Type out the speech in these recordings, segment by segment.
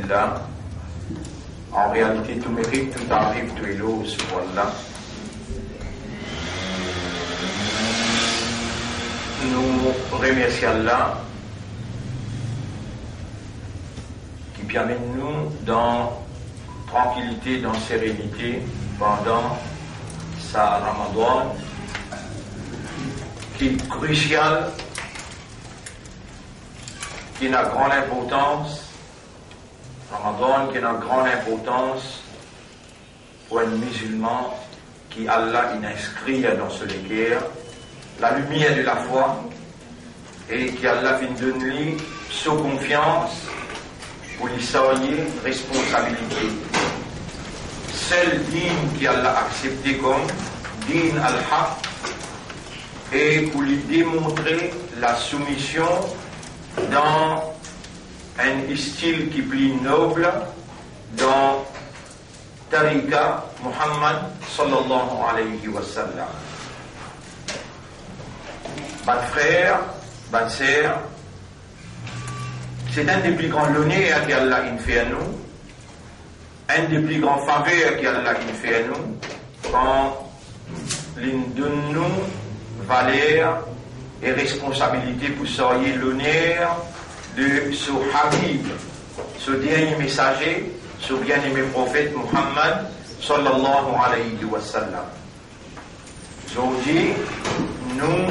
là. En réalité, tout mérite, tout arrive, tout est l'eau, ce voilà. Nous remercions Allah qui permet nous dans tranquillité, dans sérénité pendant sa Ramadan qui est crucial, qui a grande importance, Ramadan qui a grande importance pour un musulman qui Allah inscrit dans ce léguer la lumière de la foi et qui Allah vient donner sa confiance pour lui savoir responsabilité. Celle digne qui Allah accepté comme din al-haq et pour lui démontrer la soumission dans un style qui est plus noble dans Tariqa Muhammad sallallahu alayhi wa sallam. Bonnes frères, bonnes sœurs, c'est un des plus grands honneurs qu'Allah fait à nous, un des plus grands faveurs qu'Allah fait à nous, quand l'une de nous valeur et responsabilité pour soigner l'honneur de ce Habib, ce dernier messager, ce bien-aimé prophète Muhammad sallallahu alayhi wa sallam. Aujourd'hui, nous,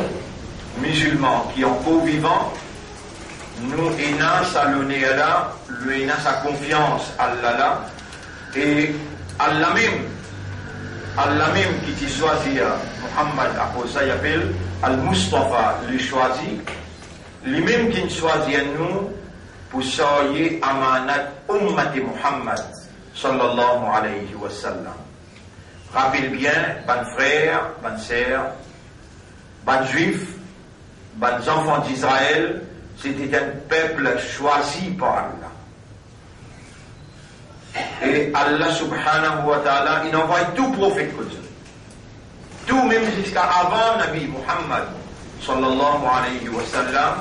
musulmans qui sont encore vivants, nous ayons sa l'honneur là, nous ayons sa confiance à Allah là, et Allah même qui t'a choisi Muhammad, à cause ça il appelle Al-Mustafa, le choisi, lui-même qui nous choisit nous pour soigner amanat ummati Muhammad sallallahu alayhi wa sallam. Rappelez bien, bonnes frères, bonnes sœurs, bonnes juifs, bonnes enfants d'Israël, c'était un peuple choisi par Allah. Et Allah subhanahu wa ta'ala, il envoie tout prophète que Dieu. Tout, même jusqu'à avant Nabi Muhammad sallallahu alayhi wa sallam,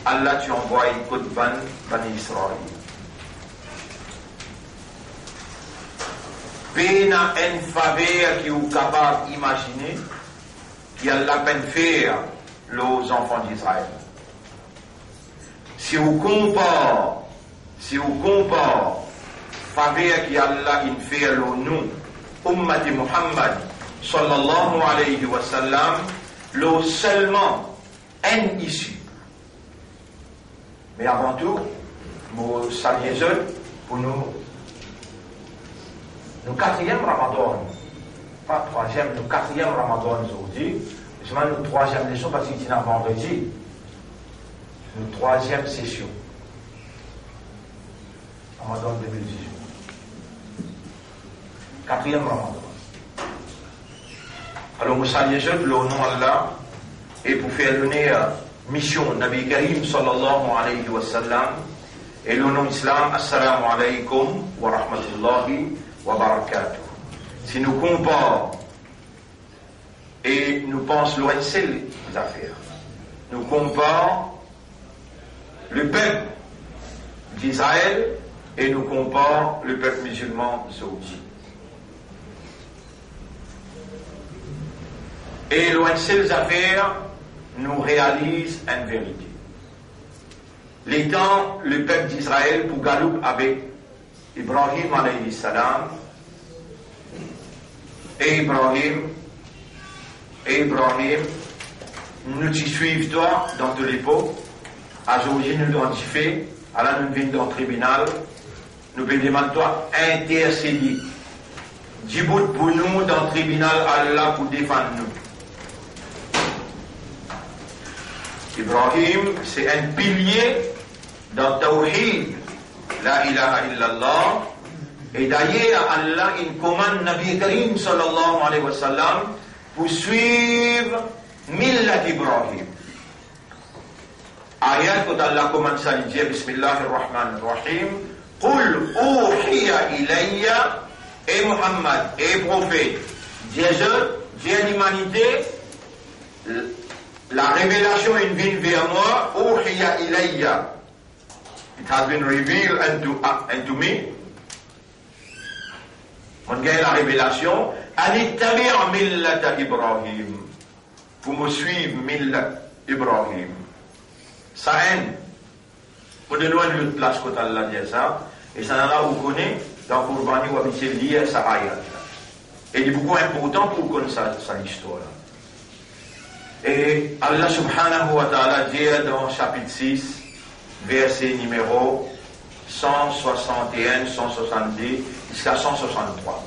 Allah tu envoie que Bani Israël. Pena une faveur qui est capable d'imaginer qui Allah peine faire aux enfants d'Israël. Si vous comparez faveur qui Allah fait à nous, ummati Muhammad sallallahu alayhi wa sallam, l'eau seulement un issue. Mais avant tout, nous saluons pour nous quatrième Ramadan, pas troisième, nous quatrième Ramadan aujourd'hui. C'est même notre troisième leçon parce qu'il est un vendredi. Notre troisième session. Ramadan 2018. Quatrième Ramadan. Alors, nous saluons le nom d'Allah et pour faire donner mission Nabi Karim sallallahu alayhi wa sallam et le nom islam, assalamu alaykum wa rahmatullahi wa barakatuh. Si nous comparons et nous pensons loin de ces affaires, nous comparons le peuple d'Israël et nous comparons le peuple musulman saoudien. Et loin de ces affaires, nous réalisons une vérité. L'étant le peuple d'Israël pour Galoup avec Ibrahim alayhi salam, et Ibrahim, nous t'y suivons toi dans tous les pots, à Georgie nous l'ont fait, à la nous venons dans le tribunal, nous demandons toi intercéder. Djibout pour nous dans le tribunal Allah pour défendre nous. Ibrahim, c'est un pilier dans Tawhid, la ilaha illallah, et d'ailleurs Allah il commande Nabi Karim sallallahu alayhi wa sallam pour suivre Millat Ibrahim. Ayat quand Allah commande ça, il dit Bismillahirrahmanirrahim, Qul uhiya ilayya, et Muhammad, et prophète, Dieu l'humanité, la révélation est venue vers moi, uhiya ilayya. It has been revealed unto me. On gagne la révélation. Anittabi' millata Ibrahim. Pour me suivre millat Ibrahim. Ça aide. Pour de loin de l'autre place quand Allah dit ça. Et ça n'a là où connaît. Dans Qurbani ou habitué lire sa ayat. Et il est beaucoup important pour connaître sa histoire. Et Allah subhanahu wa ta'ala dit dans chapitre 6, verset numéro 161, 170 jusqu'à 163.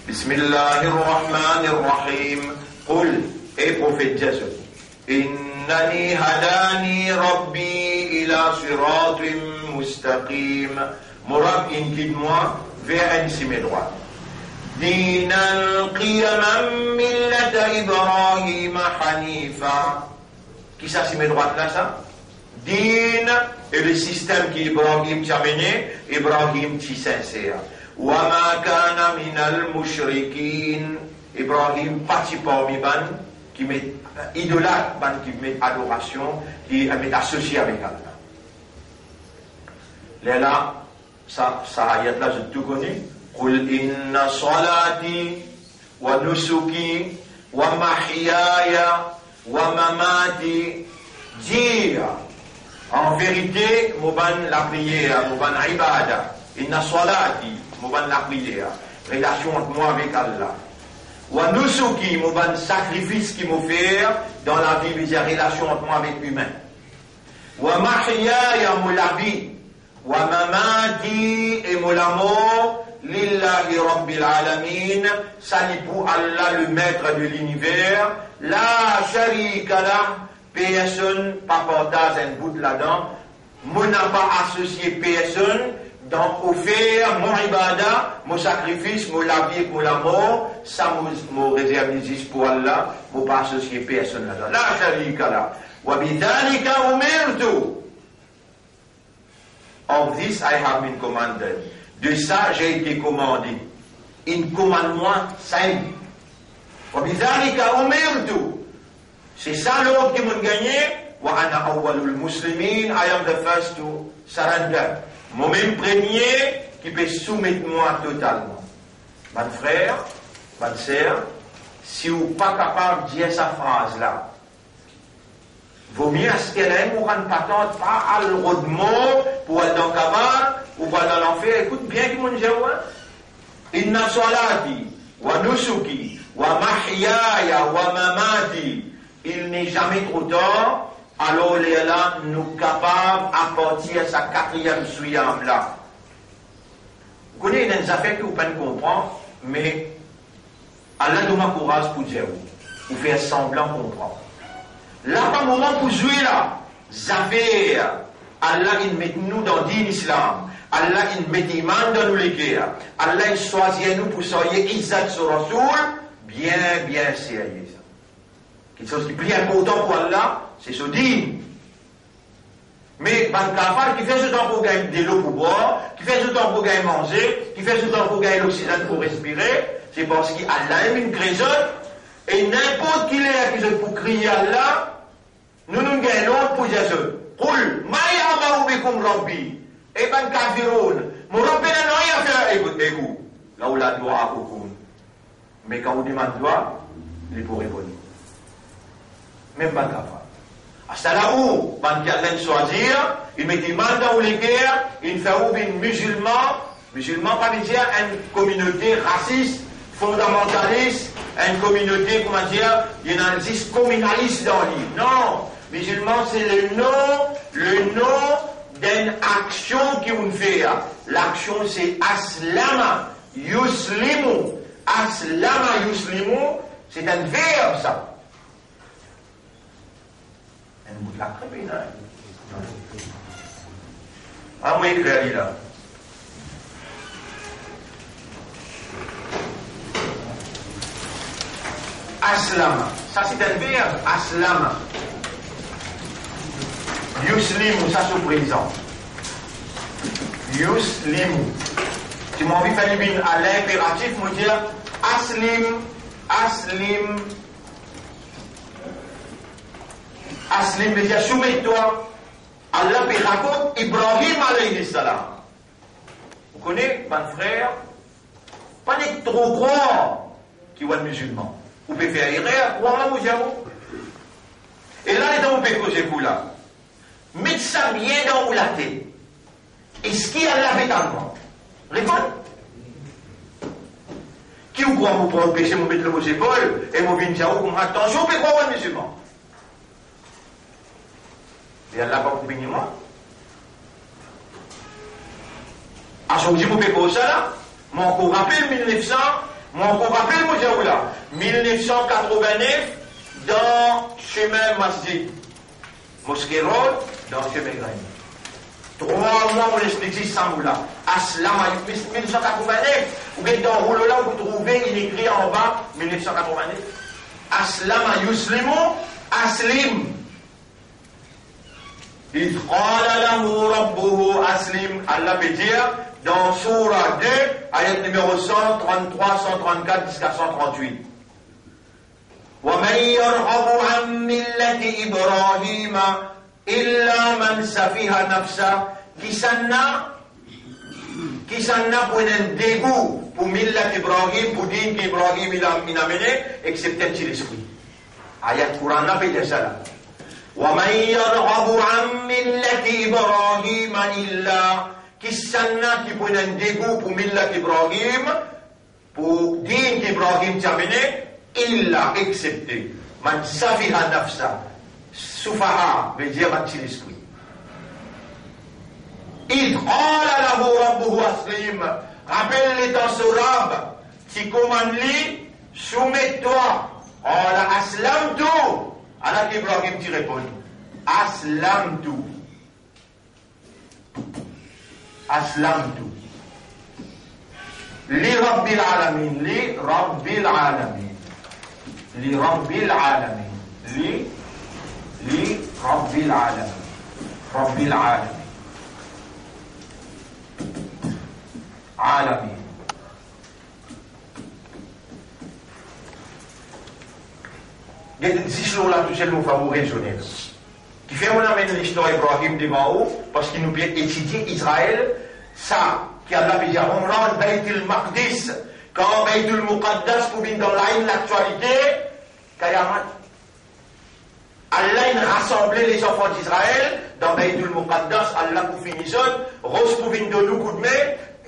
Bismillahirrahmanirrahim. Qul, et prophète Jésus, Innani hadani rabbi ila siratim mustaqim. Morab guide-moi vers un chemin droit. Dinan qiyaman millata Ibrahim hanifa. Qui ça chemin droit là ça? Din et le système qu'Ibrahim t'a mené, Ibrahim t'y sincère. Wa ma kana minal mushrikin. Ibrahim parti parmi ban qui met idolâtre, ban qui met adoration, qui met associé avec Allah. Là, ça ayat là, je tout connais. Qul inna salati wa nusuki wa mahyaya wa mamati. Dire, en vérité, mouban la prière, mouban ibada. Inna salati, mouban la prière. Relation entre moi avec Allah. Wa nusuki, mouban sacrifice qui m'offert dans la vie, mais relation entre moi avec l'humain. Wa mahyaya, moula vie. Wa mamati et mon amour lillahi rabbil alamin, sali pour Allah le maître de l'univers, la sharika la, personne pas partage un bout là-dedans, mon n'a pas associé personne dans offert mon ibada, mon sacrifice, mon la vie, mon amour, ça mon réserve juste pour Allah, mon pas associé personne là-dedans, la sharika la, wa bidhalika umirtu. Of this I have been commanded. De ça j'ai été commandé. In commande-moi simple. C'est ça l'ordre qui m'a gagné. Wa ana awwalul muslimin. I am the first to surrender. Moi-même premier qui peut soumettre moi totalement. Mon frère, ma sœur, si vous n'êtes pas capable de dire sa phrase là, vaut mieux à ce qu'elle aime ou rendre patente pas à l'euro de mot pour aller dans le cabane ou pour aller dans l'enfer. Écoute bien qui m'ont dit, Inna salati wa nusuki wa mahyaya wa mamati. Il n'est jamais trop tard. Alors les là nous capables à partir à sa quatrième souyam là. Vous connaissez des affaires que vous pouvez comprendre, mais Allah nous encourage pour dire vous faire semblant comprendre. Là, pas moment pour jouer là. Zafir. Allah, il met nous dans l'islam. Allah, il met iman dans nous les guerres. Allah, il choisit nous pour soyez Izzat sur Rasoul. Bien, bien sérieux. Quelque chose qui est plus important pour Allah, c'est ce din. Mais, ban kafar qui fait ce temps pour gagner de l'eau pour boire, qui fait ce temps pour gagner manger, qui fait ce temps pour gagner l'oxygène pour respirer, c'est parce qu'Allah aime une création. Et n'importe qui est accusé pour crier Allah, nous nous gagnons pour dire ce. Qul, ma ya'ma'u bikum rabbi. Et ben kafiroun. Mon rabbi n'a rien à faire avec vous. Là où la doigt a beaucoup. Mais quand vous demandez doigt, il est pour répondre. Même pas kafar. À ça là où, quand quelqu'un choisir, il met des mandats ou les guerres, il fait ou bien musulman, pas dire une communauté raciste, fondamentaliste, une communauté, comment dire, il y a un existe communaliste dans l'île. Non, musulman, c'est le nom d'une action qu'on fait. L'action, c'est aslama yuslimu. Aslama yuslimu, c'est un verbe, ça. Un bout de la crème, hein. Ah, moi, écrit là. Aslama, ça c'est un verbe, aslama. Yuslimu, ça c'est présent. Yuslimu. Tu m'as envie de faire à l'impératif, me dire aslim, aslim. Aslim veut dire soumets-toi. Allah raconte Ibrahim alayhi salam. Vous connaissez, mon frère, pas des trop grands qui sont musulmans. Vous pouvez faire erreur, croire-moi, vous avez. Et là, vous pouvez causer pour là. Mettez ça bien dans la tête. Est-ce qu'il y a la vie dans le monde? Réponds. Qui vous croit, vous pouvez empêcher de mettre le mot épaule et vous venez dire, attention, vous pouvez croire aux musulmans. Et Allah va vous bénir moi. À ce moment-là, vous pouvez pas ça là. Moi, encore rappelle 1900, moi, encore rappelle, moi, j'ai là. 1989, dans chemin Masjid. Mosquée Road, dans chemin Gagné. 3 mois, on l'explique ça, là. Aslam, 1989, vous êtes dans le rouleau là, vous trouvez, il est écrit en bas, 1989. Aslam Yuslimu, Aslim. Il qala lahu rabbuhu aslim. Allah peut dire dans Surah 2, ayat numéro 133, 134 jusqu'à 138. وَمَنْ يَرْغَبُ عَنْ مِلَّةِ إِبْرَاهِيمَ إِلَّا مَنْ سَفِهَ نَفْسَهُ. Qui s'en a pour un dégoût pour Millat Ibrahim, pour dire qu'Ibrahim il a mené, excepté l'esprit. Ayat Coran n'a pas dit ça là. وَمَنْ يَرْغَبُ عَنْ مِلَّةِ إِبْرَاهِيمَ إِلَّا. Qui s'en a qui pour un dégoût pour Millat Ibrahim, pour dire qu'Ibrahim t'a mené, illa excepté man safiha nafsa. Sufaha veut dire man l'esprit. Il qala lahu rabbuhu aslim. Rappelle-les dans ce rab qui commande lui, soumets-toi. Qala aslamtu. Alors qu'Ibrahim t'y répond, aslamtu. Aslamtu. Li rabbil alamin. Li rabbil alamin. لرب العالمين لرب العالمين رب العالمين عالمين. Il y a des choses là que nous faisons raisonner. Qui fait on amène l'histoire d'Ibrahim devant nous parce qu'il nous peut étudier Israël, ça qui a la vie à Omran, Beit el-Maqdis. Quand Baytul Muqaddas pour venir dans l'actualité, Allah a rassemblé les enfants d'Israël dans Baytul Muqaddas, Allah pour finir ça, Rose pour venir de nous coup de main.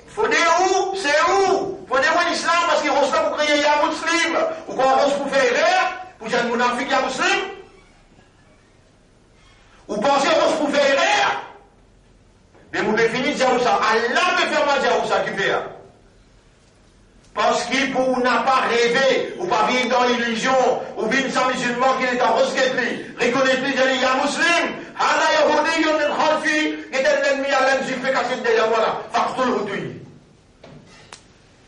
Faut dire où? C'est où? Faut dire où l'islam parce que Rose là pour créer un muslim. Ou quand Rose pour faire erreur, pour dire un monafique un muslim. Ou pensez Rose pour faire erreur. Mais vous devez finir dire ça. Allah peut faire mal dire ça qui fait. Parce qu'il n'a pas rêvé, ou pas vivre dans l'illusion, ou vivre sans musulman qu'il est en rosquetterie, reconnaître qu'il est un musulman, Allah Yahudi, il est khalfi, il est l'ennemi, Allah nous fait casser derrière moi là, fartul routouille.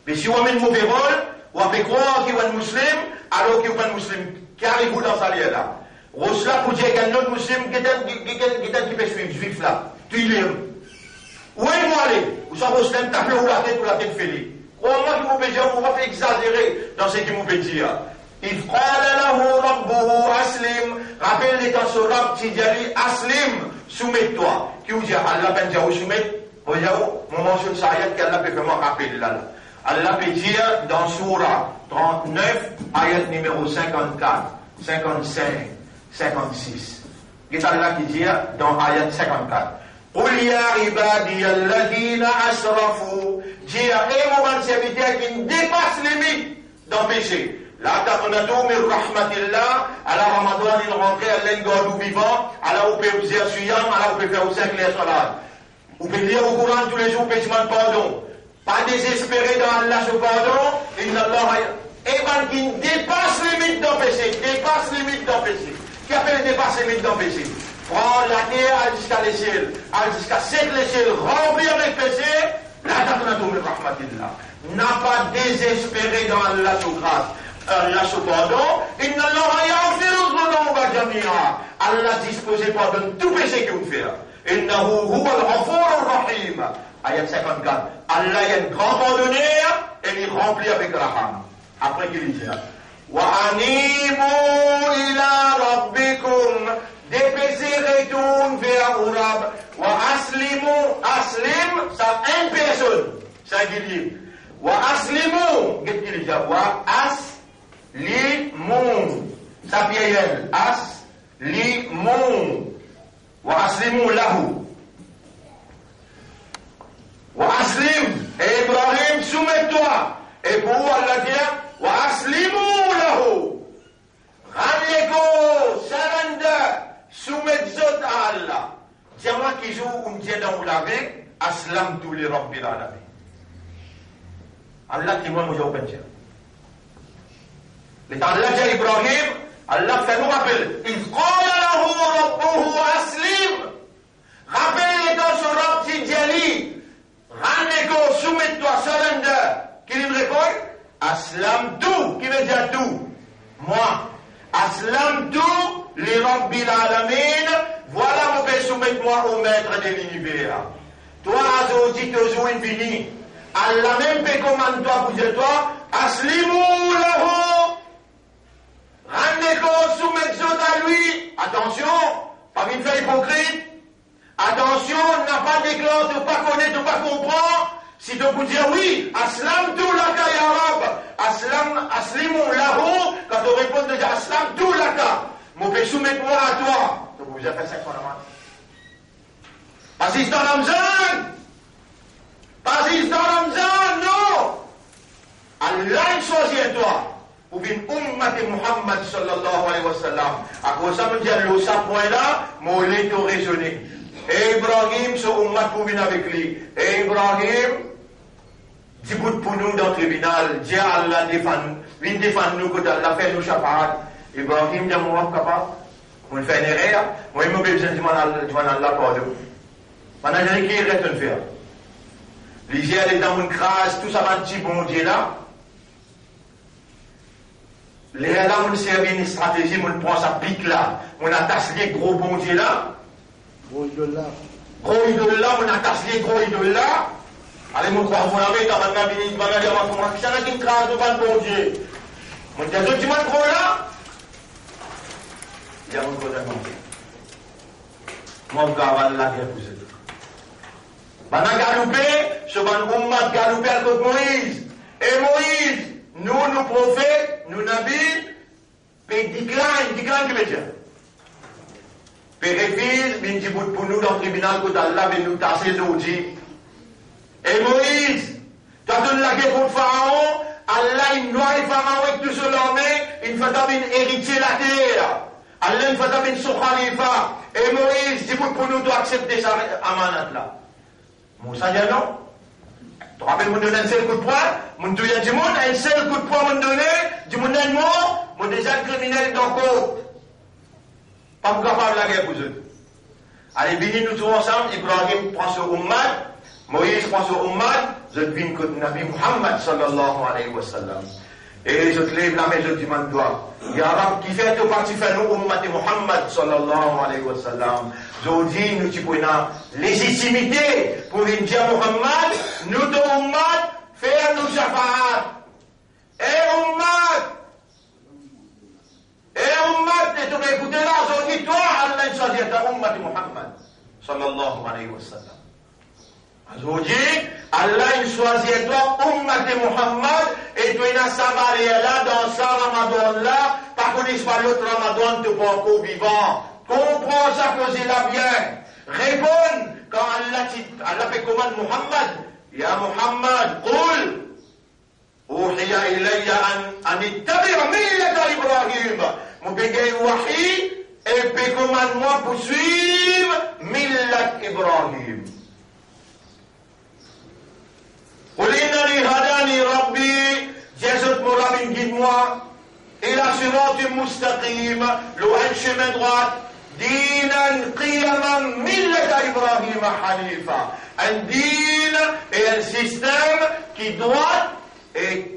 Mais si on met une mauvaise rôle, on peut croire qu'il est un musulman, alors qu'il n'est pas un musulman, qui arrive dans sa liée là. Rosla pour dire qu'il y a un autre musulman qui peut suivre, juif là, tu y es. Où est-ce aller? Ou ça Rosla tape ou la tête fêlée. Crois-moi que vous pouvez dire, on va faire exagérer dans ce qu'il vous peut dire. Il qala lahu rabbuhu aslim. Rappelle-les dans ce rab qui dit aslim, soumets-toi. Qui vous dit, Allah peut dire, soumettre. Vous voyez, on mentionne ça, qu'Allah peut vraiment rappeler là. Allah peut dire dans Surah 39, ayat numéro 54, 55, 56. C'est Allah qui dit dans ayat 54. قل يا عبادي الذين أسرفوا. Dis à mon serviteur qui dépasse les limites d'un péché. La taqnatu min rahmatillah. À la Ramadan, il rentrait à l'engordou vivant. Alors, vous pouvez faire suyam. Alors, vous pouvez faire aussi les salades. Vous pouvez lire au Coran tous les jours, péchement de pardon. Pas désespéré dans Allah ce pardon. Inna Allah. Et man qui dépasse les limites d'un péché. Dépasse les limites d'un péché. Qui appelle dépasser les limites d'un péché? Prends la terre jusqu'à l'échelle, jusqu'à cette échelle remplie avec péché, la taqnatu min rahmatillah. N'a pas désespéré dans Allah sous grâce. Allah cependant, inna Allah yaghfiru dhunuba jami'a. Allah disposé pardonne tout péché que vous faites. Innahu huwa al-ghafur ar-rahim. Ayat 54. Allah est un grand pardonneur et il remplit avec raham. Après qu'il dit wa animu ila rabbikum. DPC retourne vers Urab. Wa aslimu, aslim, ça une personne, singulier. Wa aslimu, qu'est-ce qu'il dit? Wa aslimu, ça pielle, aslimu. Wa aslimu lahu. Wa aslim, et Ibrahim, soumets-toi. Et pour Allah dire, wa aslimu lahu. Ramenez-go, surrender, soumettez-vous à Allah. Dis-moi qui joue un dieu dans la vie, aslam tous les rabbil alamin. Allah qui voit nous au pencher. Les temps Allah dit Ibrahim, Allah fait nous rappeler. Il qala lahu rabbuhu aslim. Rappelez les temps sur Rabb Tidjali. Ramenez-go, soumettez-toi, surrender. Qui lui répond? Aslam tout, qui veut dire tout. Moi. Aslamtu li Rabbil Alamin, voilà mon père, soumets-moi au maître de l'univers. Toi, Azoti, toujours infini. Allah même peut commander toi pour dire toi, Aslimu lahu. Rendez-vous, soumettez-vous à lui. Attention, pas une fait hypocrite. Attention, n'a pas d'éclat, de pas connaître, de pas comprendre. Si tu peux dire oui, aslam tout laka ya Rab, aslimu lahu, quand on répond déjà aslam tout laka, mon péché soumet-moi à toi. Donc vous avez fait ça quoi la main? Pas ici dans Ramzan, pas ici dans Ramzan, non. Allah choisit toi pour une ummat de Muhammad sallallahu alayhi wa sallam. À cause ça me dit le ça point là, mon lait tout raisonné. Et Ibrahim, ce ummat pour venir avec lui. Et Ibrahim, dit pour nous dans le tribunal, Dieu Allah défend nous, que Allah fait nous chapat. Ibrahim, dit moi capable, on fait une erreur, moi je me besoin de Allah pardon. Maintenant, je dis qu'il reste un faire. Les gens, les dans une crasse, tout ça va petit bon Dieu là. Les gens là, on servi une stratégie, on prend sa pique là, on attache les gros bon Dieu là. Gros idole là, on attache les gros idoles là. Allez, mon croix, vous l'avez dans ma cabine, ma mère, ma femme, qui s'en a qu'une crasse devant le bon Dieu. Mon Dieu, tu m'as gros là? Il y a mon gros d'accord. Mon gars, va la guerre pour ça. Maintenant, galoupé, ce ban ummat galoupé avec Moïse. Et Moïse, nous prophètes, nous nabis, paye décline qui veut dire. Pérépise, bin dit pour nous dans le tribunal, que Allah va nous tasser aujourd'hui. Et Moïse, tu as donné la guerre pour le Pharaon, Allah, il noie le Pharaon avec tout son armée, il va t'amener héritier la terre. Allah, il va t'amener son khalifa. Et Moïse, dit pour nous, doit accepter sa amanat là. Moussa dit non. Tu te rappelles, mon donné un seul coup de poing, mon douillet du monde, un seul coup de poing, mon donné, du monde un mot, mon déjà criminel dans le côte. Pas capable de la guerre pour eux. Allez, venez nous tous ensemble, Ibrahim prend ce ummat, Moïse prend ce ummat, je devine que Nabi Muhammad sallallahu alayhi wa sallam. Et je te lève la main, je te demande toi. Ya Rab, qui fait tout parti faire nous, ummat Muhammad sallallahu alayhi wa sallam. Je dis, nous tu prenons la légitimité pour une dire Muhammad, nous ton ummat, faire nous shafa'at. Et ummat, et tu vas écouter là, je dis toi, Allah choisit ta ummat Muhammad sallallahu alayhi wa sallam. Aujourd'hui, Allah choisit toi, ummat Muhammad, et tu es dans sa barrière là, dans sa Ramadan là, pas qu'on n'est pas l'autre Ramadan, tu pas encore vivant. Comprends ça, cause-là bien. Réponds, quand Allah fait commande Muhammad, Ya Muhammad, qul, Uhiya ilayya an ittabi' millata Ibrahim. Mon bégay wahi, et puis commande-moi pour suivre millat Ibrahim. قل إنني هداني ربي جازت مرابي guide-moi إلى صراط مستقيم لو un chemin droit دينا قيما ملة إبراهيم حنيفا un din et un système qui doit et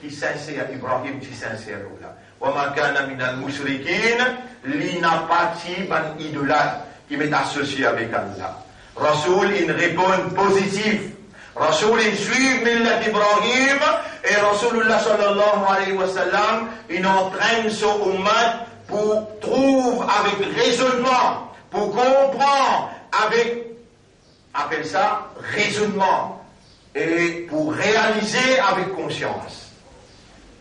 qui sincère Ibrahim qui sincère là وما كان من المشركين l'inapati ban idolâtre qui m'est associé avec Allah. Rasoul une réponse positive. Rasoul il suit Millat Ibrahim et Rasulullah sallallahu alayhi wa sallam il entraîne son ummat pour trouver avec raisonnement, pour comprendre avec, appelle ça, raisonnement, et pour réaliser avec conscience.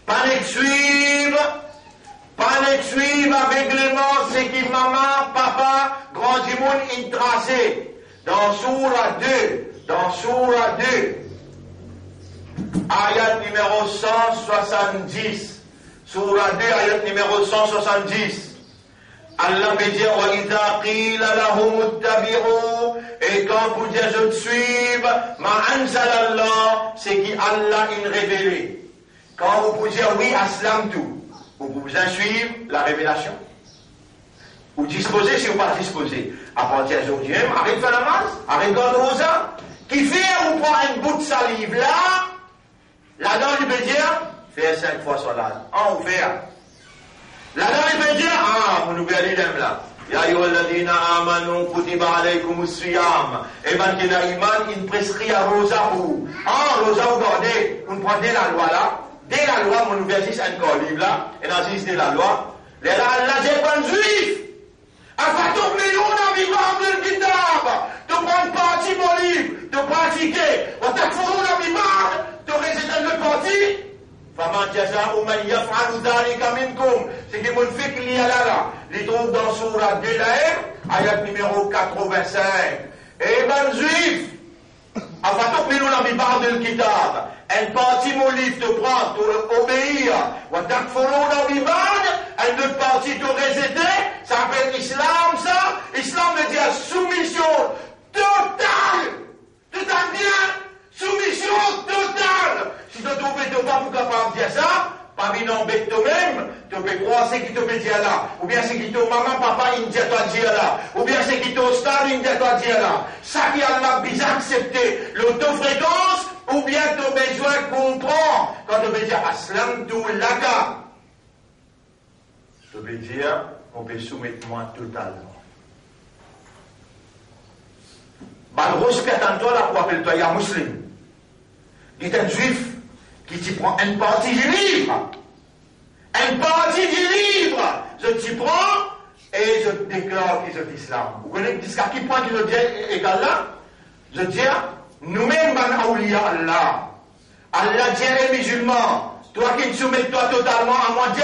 Pas de suivre avec les mots, c'est que maman, papa, grand monde, il tracé. Dans Sourate 2, ayat numéro 170. Sourate 2, ayat numéro 170. Allah veut dire, وَإِذَا قِيلَ لَهُمُ اتَّبِعُوا, et quand vous dites je te suive, ma anzal Allah, c'est qu'Allah il révélé. Quand vous pouvez dire oui, aslam tout, vous pouvez suivre la révélation. Vous disposez si vous pas disposez. À partir d'aujourd'hui, arrête de faire la masse, arrête de rosa, qui fait, vous prend un bout de salive là-dedans il peut dire, faire 5 fois salade. On fait. Là-dedans il peut dire, vous nous verrez là. Ya ayyuhalladhina amanu kutiba alaykumus siyam. Et ben qui a iman, il prescrit à rosa ou. Rosa ou gardez, vous prenez la loi là. Dès la loi, mon ouverture encore livre là, et dans de la loi, les Allah dit pas juif. Afatou million d'habitants de kitab, de prendre parti mon livre, de pratiquer, on t'a fourré dans l'imam, de résister le parti. Faman jaza'u man yaf'alu dhalika minkum, c'est que mon fait qu'il y a là, les trouve dans Sourate 2 ayat numéro 85. Et ben juif, afatou million d'habitants de kitab. Elle partie mon livre te prend, te obéir. Une autre partie te résister. Ça s'appelle l'islam, ça. Islam veut dire soumission totale. Tout à bien. Soumission totale. Si tu trouves que tu n'es pas capable de dire ça, parmi l'embête toi-même, tu peux croire ce qui te peut dire là. Ou bien c'est qui te maman, papa, il dit à toi dire là. Ou bien c'est qui te stade, il dit à toi dire là. Ça qui a la bizarre accepté. L'autofréquence. Ou bien tu as besoin de comprendre. Quand tu veux dire aslam tout laka, tu veux dire on peut soumettre moi totalement. Le respect en toi là pour appeler toi un musulman. Il est un juif qui t'y prend une partie du livre. Une partie du livre. Je t'y prends et je te déclare que c'est l'islam. Vous connaissez jusqu'à qui point qu'il dit égal là? Je dis nous-mêmes, Awliya Allah. Allah dit les musulmans, toi qui te soumets toi totalement à moi, dis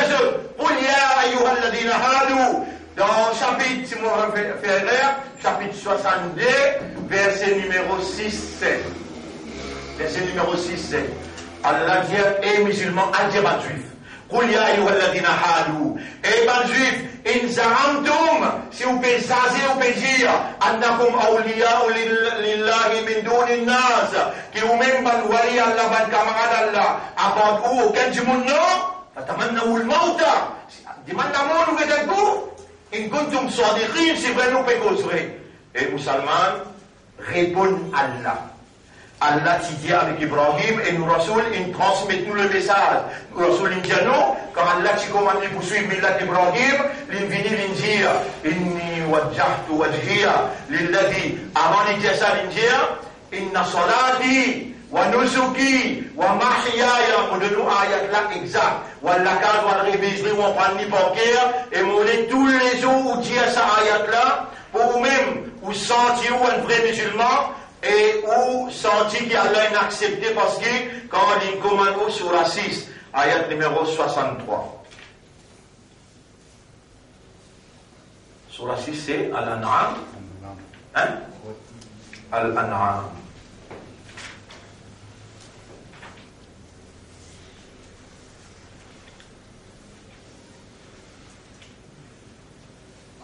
dans chapitre, si moi faire l'heure, chapitre 62, verset numéro 6-7. Verset numéro 6-7. Allah dit, et musulmans, adjeba juif. قل يا أيها الذين هادوا أيها الجيف إن زعمتم سيو بيسازي وبيجيا أنكم أولياء لله من دون الناس كي ومن بالولي الله بان كما الله أبادوا كان جمنا فتمنوا الموت دمنا مولو كتبوا إن كنتم صادقين سيبنوا بكوزري et musulmans répondent Allah. Allah dit avec Ibrahim et nous Rasoul, ils transmettent nous le message. Nous Rasoul, ils disent non, quand Allah t'y commande de poursuivre Millat Ibrahim, ils viennent, ils disent Inni wajjahtu wajhiya lilladhi amani jasa l'india, inna salati wa nusuki wa mahyaya, on donne nous ayat là exact. Wa lakad wa réviser, on prend ni bancaire, et on lit tous les jours où dit ça ayat là, pour vous-même, ou sentir ou un vrai musulman, et où senti qu'Allah est accepté parce que quand il commande sur la 6, ayat numéro 63. Sur la 6, c'est Al-An'am. Hein? Al-An'am.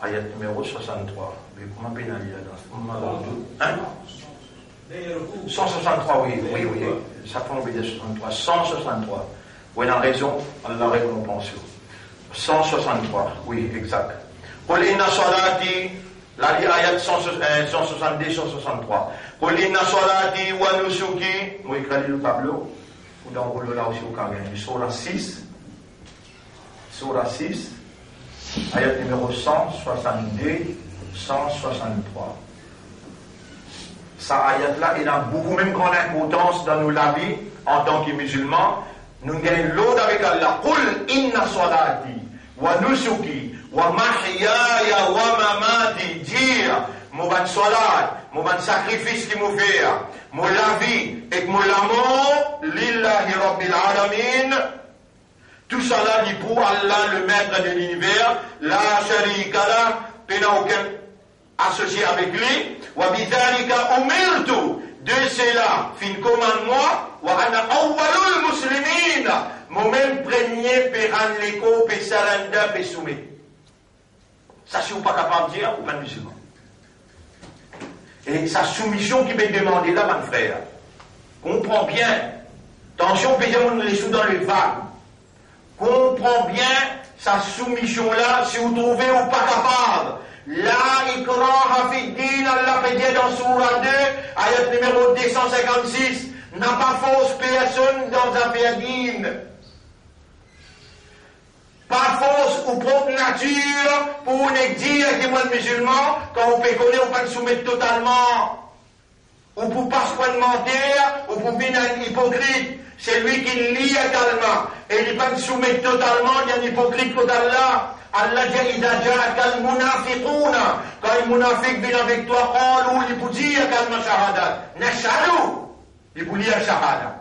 Ayat numéro 63. Mais comment pénaliser dans ce 163, oui. Ça peut oublier 63. 163. Oui, il a raison, on la récompense. 163, oui, exact. Qul inna salati, la ayat 162, 163. Qul inna salati wa nusuki, oui, écrit le tableau. Ou dans le là aussi au carré. Surah 6, ayat numéro 162, 163. Ça ayat-là, il a beaucoup même grande importance dans nos vie en tant que musulmans. Nous gagnons l'autre avec Allah. Qul inna salati wa nusuki Wa mahyaya wa mamati, dire, mon ban salat, mon ban sacrifice qui m'a fait, mon la vie et mon l'amour, lillahi rabbil alamin. Tout ça là dit pour Allah, le maître de l'univers, la sharika la, il n'a aucun associé avec lui. Wa bidhalika umirtu, de cela, fin commande moi, wa ana awwalul muslimin, mon même premier péran l'écho, pe saranda, pe soumet. Ça, si vous pas capable de dire, ou pas musulman. Et sa soumission qui m'est demandée là, mon frère, comprends bien, attention, payons les sous dans les vagues. Comprends bien sa soumission là, si vous trouvez ou pas capable. La ikraha fi din, Allah peut dire dans Surah 2, ayat numéro 256, n'a pas force personne dans un affaire din. Pas force ou propre nature pour nous dire que moi le musulman, quand on peut connaître, on peut se soumettre totalement. Ou pour pas se mentir, ou pour venir un hypocrite. C'est lui qui lie également. Et il ne peut pas se soumettre totalement, il y a un hypocrite total là. Allah dit, il a déjà qu'al munafiqouna. Quand un munafiq vient avec toi, qalu, il peut dire qu'al shahadat. Nash'alu. Il peut dire shahada.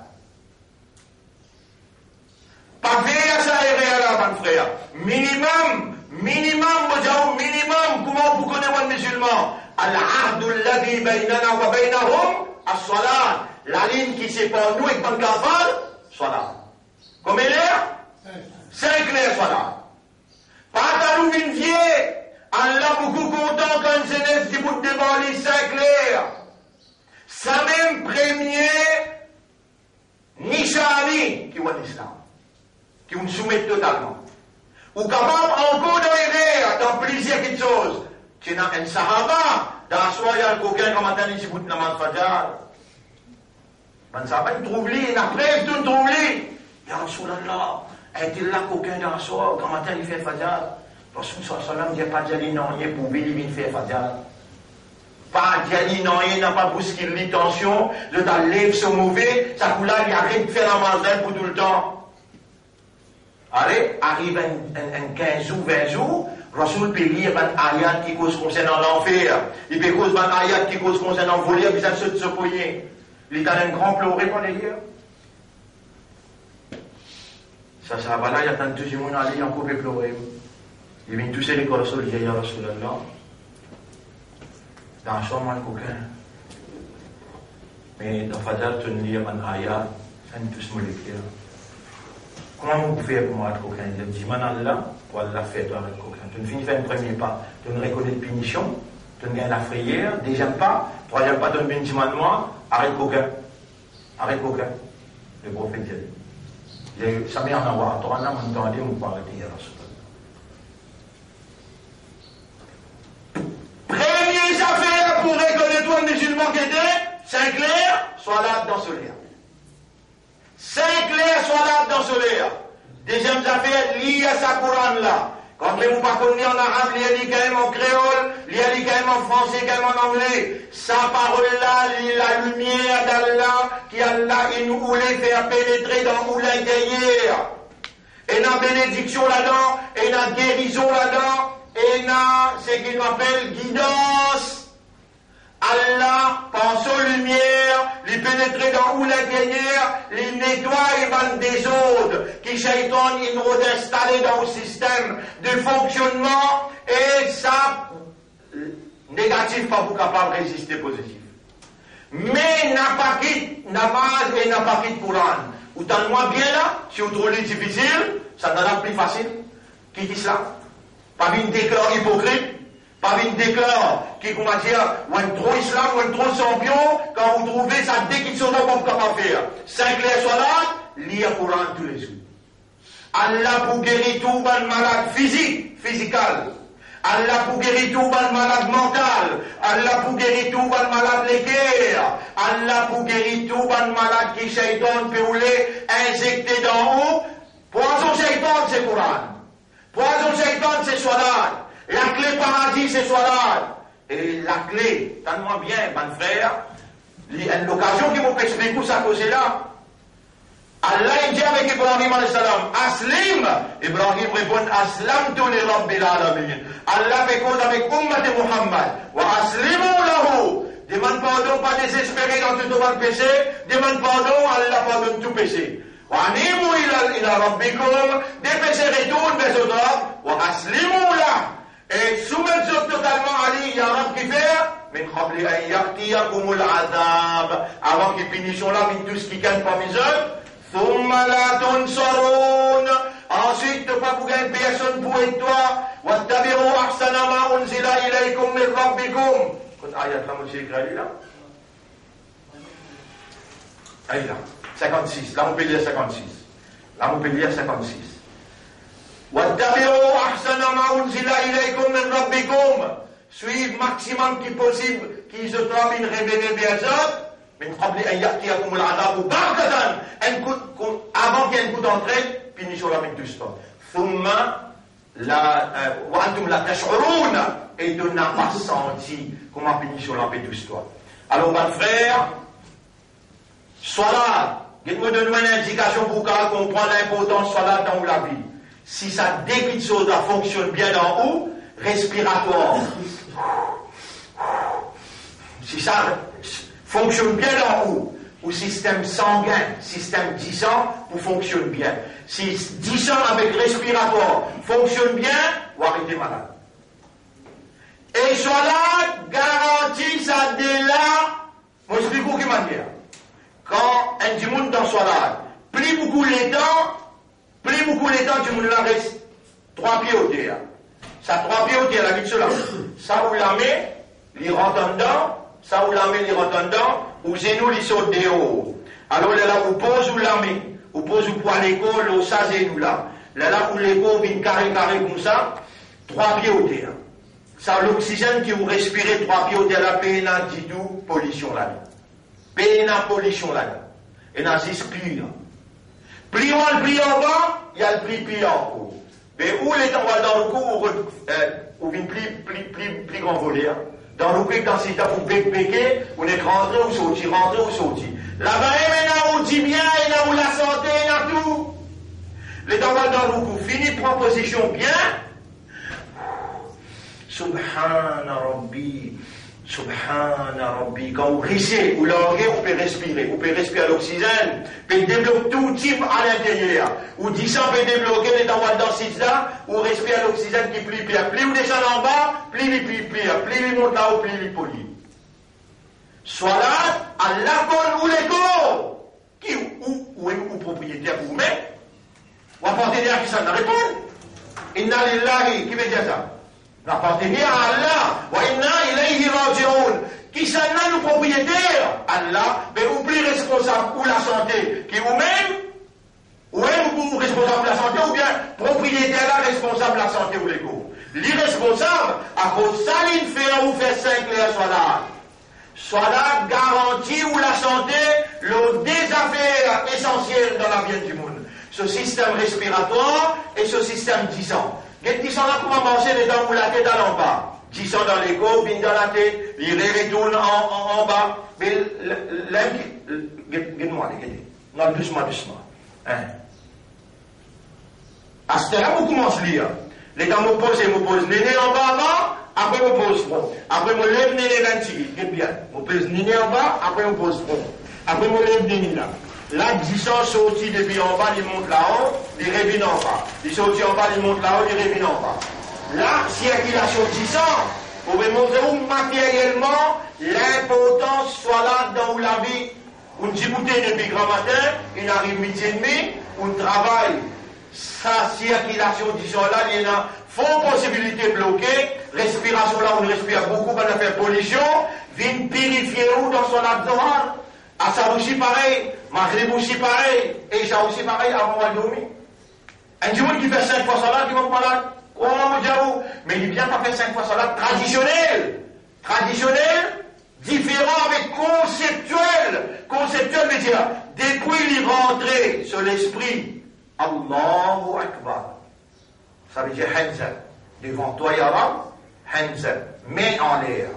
Pas faire ça et là, mon frère. Minimum, comment vous connaissez un musulman? Al-ahdu alladhi baynana wa baynahum, as-salat. La ligne qui sépare nous et le kafar, salat. Combien l'air? 5 l'air, salat. Pas à nous une vieille. Allah beaucoup content quand une jeunesse dit vous devant les 5 l'air. Ça même premier, Nishani, qui voit l'islam. Qui vous soumettent totalement. Ou capable encore dans plusieurs petites choses. Tu as un sahaba, dans soi, il y a un coquin comme attendez si vous ne l'avez pas fajal. Ben sahaba, il trouve lui, il a preuve tout trouve lui. Ya Rasulallah, est-il là coquin dans soi, comme attendez il fait fajal. Rasul sallam dit pas d'yali non, il pour lui, il fait fajal. Pas d'yali non, il n'a pas bousqué l'intention, de ta lèvre se mauvais, ça coule là, il arrête de faire la manzelle pour tout le temps. Allez, arrive un 15 ou 20 jours, Rasoul peut lire un ayat qui cause concernant l'enfer. Il peut cause un ayat qui cause concernant le voler, puis ça se poigner. Il est dans un grand pleurer pour les lire. Ça va là, il y a tant de deuxième monde aller, il y a un couple pleurer. Il vient tous les Rasoul, il dit ya Rasulallah. Dans un champ, un coquin. Mais dans Fadal, tu lire un ayat, ça ne tous molécules. Comment vous pouvez pour moi être coquin? Il dit, Allah, pour Allah fait toi être coquin. Tu ne finis pas un premier pas, tu ne reconnais de punition, tu ne gagnes la frayère, deuxième pas, troisième pas, tu ne viens de moi, arrête coquin. Arrête coquin. Le prophète dit, ça met en avoir, tu en as entendu ou pas arrêter, ya Rasulallah. Première affaire pour reconnaître toi musulman qui était, 5 clair, soit là dans ce lien. 5 clairs soit là dans ce l'air. Deuxième affaire, liée à sa Coran là. Quand vous pas connu en arabe, liée quand même en créole, liée quand même en français, quand même en anglais. Sa parole là, la lumière d'Allah, qui Allah, il nous voulait faire pénétrer dans où l'intérieur. Et la bénédiction là-dedans, et la guérison là-dedans, et la, ce qu'il nous appelle guidance. Allah, pense aux lumières, les pénétrer dans où l'intérieur, les nettoie et van des autres, qui shaitan, il nous installé dans le système de fonctionnement, et ça, négatif, pas vous capable de résister positif. Mais n'a pas quitté namaz et n'a pas quitté Coran. Ou t'en moins bien là, si vous trouvez difficile, ça n'en a plus facile. Qui dit cela? Pas une déclare hypocrite. Pas une déclare qui, comment dire, ou un trop islam, ou un trop champion, quand vous trouvez ça, dès qu'ils sont là, vous pouvez faire. 5 clairs soit là, lire Coran tous les jours. Allah pour guérir tout le malade physical. Allah pour guérir tout le malade mental. Allah pour guérir tout le malade l'équerre. Allah pour guérir tout le malade qui shaitan peut rouler, injecté d'en haut. Poison shaitan, c'est Coran. Poison shaitan, c'est salat. La clé paradis, c'est salat. Et la clé, tellement bien, mon frère, l'occasion qui vous explique où ça cause là. Allah il dit avec Ibrahim alayhi salam, Aslim. Ibrahim répond, Aslamtu li Rabbil alamin. Allah fait cause avec Ummat Muhammad. Wa aslimu lahu. Demande pardon, pas désespéré dans tout le péché. Demande pardon, Allah pardonne tout péché. Wa animu ila rabbikum. Des péchés retournent vers autres. Wa aslimu lah. Et soumettez totalement Ali, ya Rab qui fait. Min qabli an ya'tiyakumul azab. Avant qu'ils finissent là, avec tout ce qui gagne parmi eux. ثم لا تنصرون. Ensuite, ne pas vous gagner personne pour et toi. واتبعوا أحسن ما أنزل إليكم من ربكم. Quand ayat là, monsieur écrit là. Aïe là, 56. Là, on peut lire 56. Là, on peut lire 56. واتبعوا أحسن ما أنزل إليكم من ربكم. Suivez maximum qui possible, qui se trouve une révélée vers eux. من قبل أن يأتيكم العذاب بغتة avant qu'il y ait un coup d'entrée finissons la même histoire ثم وأنتم لا تشعرون et de n'a pas senti comment finissons la même histoire. Alors mon frère, sois là, je me donne une indication pour qu'on comprenne l'importance soit là dans la vie. Si ça dès quelque chose fonctionne bien en haut, respiratoire. Si ça fonctionne bien en haut, ou système sanguin, système 10 ans, vous fonctionne bien. Si 10 ans avec respiratoire fonctionne bien, vous arrêtez malade. Et cela garantit ça dès là, moi je explique beaucoup de manière. Quand un du monde dans cela, plus beaucoup les temps, du monde là reste 3 pieds au terre. Ça 3 pieds au terre, la vie de cela. Ça vous la met, il rentre dedans. Ça ou la met, il rentre dedans, ou genou, il saute dehors. Alors là, vous posez ou la met, vous posez ou pour l'école, ou ça, genou là. Là, où l'école vient carré comme ça, 3 pieds au terre. Ça, l'oxygène que vous respirez, 3 pieds au terre, la peine n'a dit tout, pollution là. Peine n'a pollution là. Et n'a inspire. Plus on le plie en bas, il y a le pli en haut. Mais où les temps dans le cou, ou vient plus grand volet. Dans le pays, quand c'est pour péquer, on est rentré ou sorti. Là-bas, maintenant, on dit bien, et là, on la santé, et là, tout. Les temps dans le coup, fini proposition bien. Subhana Rabbi. Quand vous rissez, vous l'enlevez, vous pouvez respirer l'oxygène, vous pouvez débloquer tout type à l'intérieur. Ou 10 ans, vous pouvez débloquer les temps dans 6 là, vous respirez l'oxygène qui plie. Plus vous descendez en bas, plus il monte là-haut, plus il polie. Soit là, à l'accord ou l'écho, où est le propriétaire pour vous-même, ou à partenaire qui s'en répond. Inna lillahi, qui veut dire ça? Appartenir à Allah, wa inna ilayhi raji'un. Qui s'en a le propriétaire? Allah, mais oublie responsable pour la santé, qui vous-même, ou est-vous responsable pour la santé, ou bien propriétaire là, responsable pour la santé ou l'écho. L'irresponsable, à cause ça, il fait ou faire 5 clairs, soit là, garantie ou la santé, le des affaires essentielles dans la vie du monde. Ce système respiratoire et ce système 10 ans. Les 10 ans là, comment manger les dents ou la tête à l'en bas. 10 ans dans l'écho, viennent dans la tête, ils retournent en bas. Mais regarde-moi, non, doucement. Hein? À ce temps-là, on commence à lire. Les dents me posent néné en bas avant, après me pose front. Après me lève néné 26, regarde bien. Me pose néné en bas, après me pose front. Après me lève néné là. Là, 10 ans sortis depuis en bas, ils montent là-haut, ils reviennent en bas. Ils sortent en bas, ils montent là-haut, ils reviennent en bas. Là, circulation 10 ans, vous pouvez montrer où matériellement l'importance soit là dans la vie. On dit bouteille depuis grand matin, il arrive midi et demi, on travaille. Sa circulation 10 ans là, il y a font possibilité bloquée, respiration là, on respire beaucoup, on a fait pollution, vient purifier où dans son abdomen. Ah, ça aussi pareil, Maghreb aussi pareil, et ça aussi pareil avant de dormir. Un du monde qui fait 5 fois salade, qui va pas malade. Oh mon Dieu, mais il vient pas faire 5 fois salade traditionnel. Traditionnel, différent avec conceptuel. Conceptuel veut dire, depuis il est rentré sur l'esprit, Allahu Akbar. Ça veut dire Hanza. Devant toi, Yara, Hanza. Mets en l'air.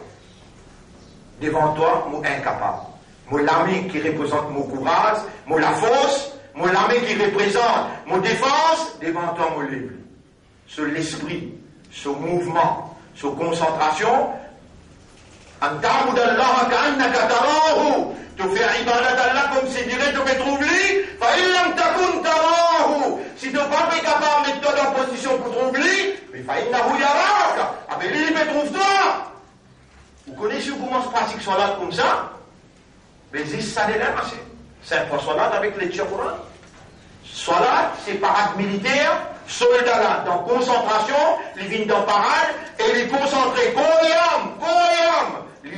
Devant toi, mon incapable. Mon l'ami qui représente mon courage, mon la force, mon l'armée qui représente mon défense, devant toi, mon livre. Sur l'esprit, sur mouvement, sur concentration. En ta'bud Allah ka'annaka tarahu. Tu fais ibadat Allah comme si dirait tu me trouves lui. Fa illam takun tarahu. Si tu n'es pas capable de mettre toi dans la position pour trouver lui, mais fa innahu yaraka. Ah ben lui, il me trouve toi. Vous connaissez comment se pratique salat comme ça? Mais c'est ça de l'air, c'est un point salat avec les Coran. Salat, c'est parade militaire, soldat là, dans concentration, les vignes dans parade, et les concentrés, Koyam,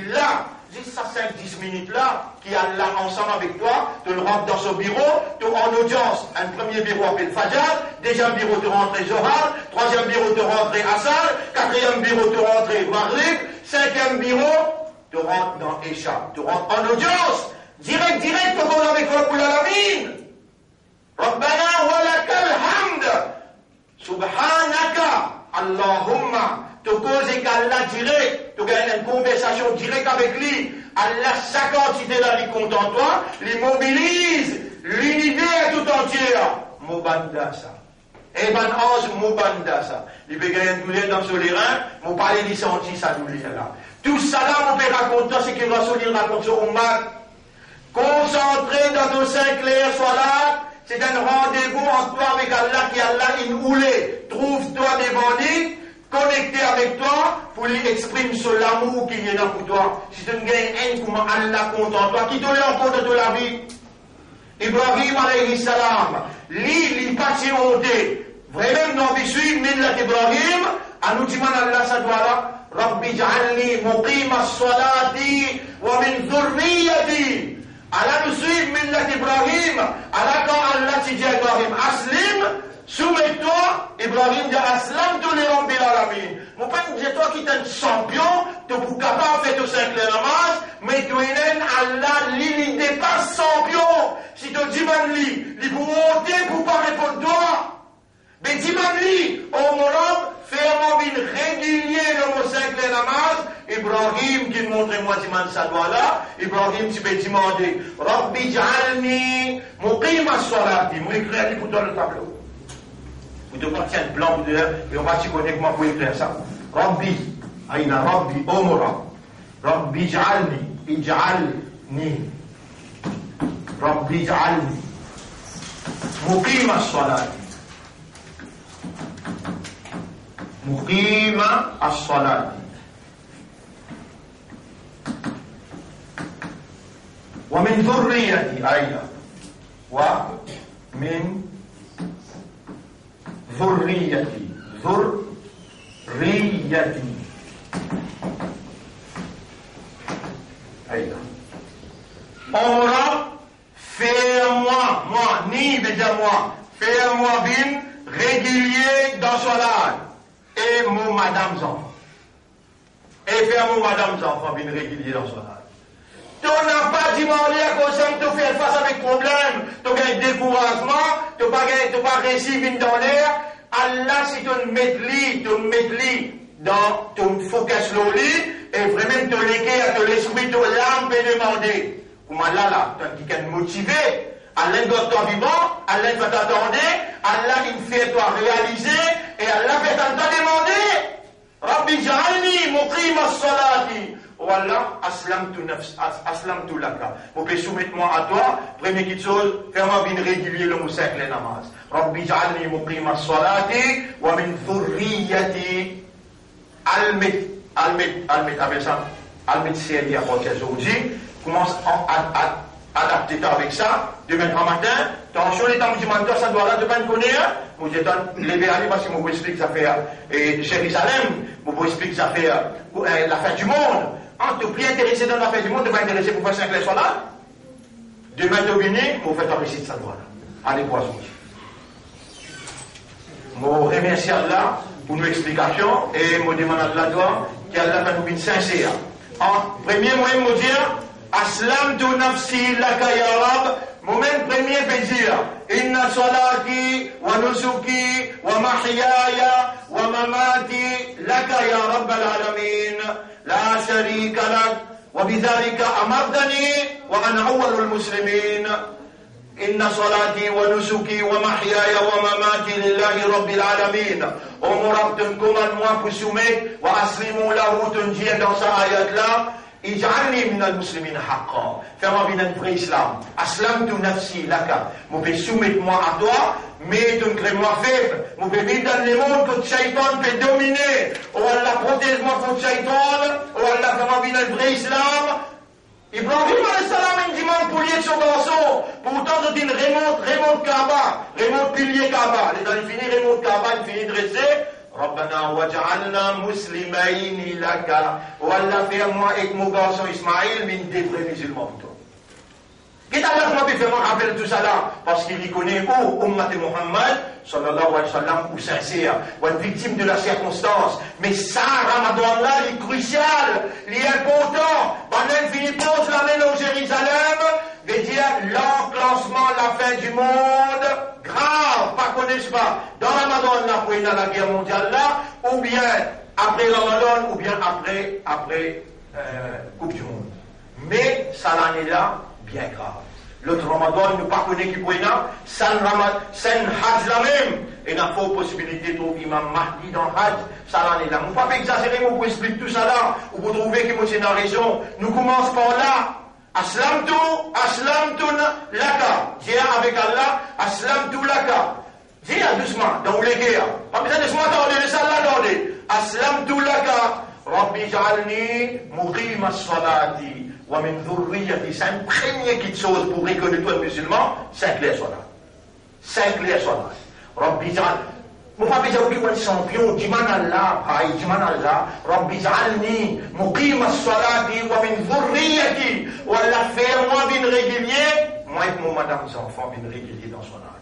là, juste ça 5-10 minutes là, qui est là ensemble avec toi, tu le rentres dans ce bureau, tu en audience, un premier bureau appelé Fajr, deuxième bureau tu rentres Zohar, troisième bureau tu rentres Asar, quatrième bureau tu rentres Maghrib, cinquième bureau, tu rentres dans Isha, tu rentres en audience, direct, tu rentres avec Rabbul Alamin. Rabbana wa lakal hamd. Subhanaka Allahumma. Tu causes qu'Allah direct, tu gagnes une conversation directe avec lui. Allah, sa quantité là, il compte en toi, il mobilise l'univers tout entière. Mubandasa. Et ben, ange Mubandasa. Il peut gagner une douleur dans ce rein, mon palais dit senti sa douleur là. Tout ça là, on peut raconter, c'est qu'il Rasoul raconte sur Ummah. Concentré dans nos 5 clairs, soit là. C'est un rendez-vous entre toi avec Allah qui Allah in oulé. Trouve-toi devant lui, connecté avec toi, pour lui exprimer ce l'amour qui est là pour toi. Si tu ne gagnes un, comment Allah compte en toi, qui te l'a compte de la vie. Ibrahim alayhi salam, lui, patienté. Vraiment, nous avons suivi Millat Ibrahim, à nous dire Allah sa doit Rabbi ja'alni muqima as-salati wa min dhurriyyati. Allah nous suit Millat Ibrahim. Allah quand Allah dit à Ibrahim, Aslim, soumets-toi, Ibrahim dit Aslam tous les Rabbil Alamin. Mon père dit toi qui es un champion, tu es capable de faire tout ça avec les namaz, mais tu es Allah, il dépasse champion. Si tu dis lui, il peut monter pour pas répondre toi. Mais dis lui, oh mon homme, fais-moi une régulière de mon 5 les namaz. Ibrahim qui montre moi diman ça doit là. Ibrahim tu peux demander Rabbi ja'alni muqima as-salati. Moi écrire pour toi le tableau. Vous devez partir un plan et on va s'y connaître comment pour écrire ça. Rabbi, aïna Rabbi omra. Rabbi ij'alni. Rabbi ja'alni muqima as-salati. مقيم الصلاة ومن ذريتي أيضا ومن ذريتي أيضا أمر fais-moi ni veut dire moi fais-moi bin régulier dans Salat. Et mon madame enfant. Et faire mon madame enfant bien régulier dans son âge. Tu n'as pas demandé à cause de te faire face avec problème, tu as un découragement, tu n'as pas réussi dans l'air. Allah, si tu me mets dans ton focus loli, et vraiment te léguer à l'esprit de l'âme et demander. Comme Allah là, tu es motivé. Allah doit toi vivant, Allah va t'attendre, Allah il fait toi réaliser, et Allah fait t'entendre demander. Rabbi ja'alni muqima as-salati. Oh Allah, aslamtu laka. Vous pouvez soumettre moi à toi, première chose, fais-moi bien régulier le moussek les namaz. Rabbi ja'alni muqima as-salati, wa min dhurriyyati. Avec ça, c'est à partir d'aujourd'hui, commence à adapter avec ça, demain matin, attention, les temps musulmans, ça doit là, demain connaître, vous êtes levé à parce que vous expliquez ça fait Jérusalem, vous expliquez ça fait l'affaire du monde. Entre plus intéressé dans l'affaire du monde, pas intéressé pour faire 5 les soldats. Demain, vous venez, vous faites un récit de ça doit là. Allez, poisson. Je remercie Allah pour nos explications et je demande à Allah qu'Allah va nous sincère. En premier moyen, je dire, Aslamtu nafsi laka ya Rab. Moment premier plaisir. Inna salati wa nusuki wa mahyaya wa mamati laka ya Rabbal alamin. La sharika lak. Wa bidhalika amartani wa ana awwalul muslimin. إن صلاتي ونسكي ومحياي ومماتي لله رب العالمين. ومرابطنكم أنواع بسومك وأسلموا له تنجي dans sa ayat là. اجعلني من المسلمين حقا. Fais-moi bien un vrai islam. Aslamtu nafsi laka. Mon peut soumettre moi à toi, mais tu ne crées moi faible. Mon peut vivre dans le monde que le shaitan peut dominer. Oh Allah, protège-moi contre le shaitan. Oh Allah, fais-moi bien un vrai islam. Ibrahim alayhi salam il demande pour lier son garçon. Pourtant, je dis remonte Kaaba. Remonte pilier Kaaba. Les dans fini remonte Kaaba, il finit dressé. ربنا وجعلنا مسلمين لك والله fais-moi avec mon garçon Ismaïl mais des vrais musulmans pour toi. Qu'est-ce que Allah fait moi rappeler tout ça là parce qu'il y connaît où Ummat Muhammad sallallahu alayhi wa sallam ou sincère ou une victime de la circonstance mais ça Ramadan là il est crucial il est important pendant qu'il pose la main au Jérusalem veut dire l'enclenchement la fin du monde grave, pas connaissez pas. Dans Ramadan, là, pour la guerre mondiale là, ou bien après Ramadan, ou bien après Coupe du Monde. Mais ça l'année là, bien grave. L'autre Ramadan, nous pas connaît qui pour ça c'est un Hajj la même. Et il y a pas possibilité de trouver Imam Mahdi dans Hajj, ça l'année là. Nous pas exagérer, mais vous expliquer tout ça là, ou vous trouvez que moi c'est dans la raison. Nous commençons par là. Aslamtu laka. Dis avec Allah, aslamtu laka. Dis doucement, dans les guerres. Pas besoin de se m'attendre, laissez Allah demander. Aslamtu laka. Rabbi ij'alni muqima as-salati wa min dhurriyyati. C'est une première petite chose pour reconnaître un musulman, 5 les salat. 5 les salat. Rabbi ij'alni. Mon papa dit qu'il est champion, Jiman Allah, Rabbi ij'alni muqima as-salati wa min dhurriyyati. Ou Allah fait moi bien régulier, moi et mon madame mes enfants bien régulier dans son âge.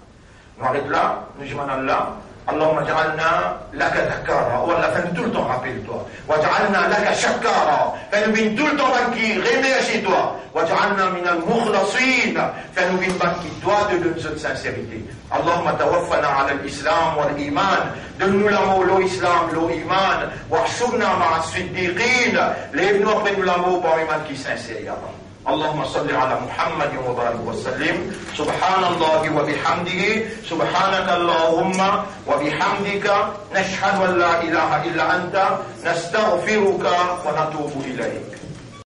Nous arrêtons là, nous Jiman Allah, Allahumma ja'alna laka dhakara. Ou Allah fait tout le temps rappelle-toi. Wa ja'alna laka shakara. Fait nous bien tout le temps qui remercie toi. Wa ja'alna min al-mukhlasin. Fait nous bien qui doit de notre sincérité. اللهم توفنا على الإسلام والإيمان دلنا لامو لو إسلام لو إيمان واحشرنا مع الصديقين لابنوا أخبرنا لامو بإيمان كي سنسير يا رب اللهم صل على محمد وبارك وسلم سبحان الله وبحمده سبحانك اللهم وبحمدك نشهد أن لا إله إلا أنت نستغفرك ونتوب إليك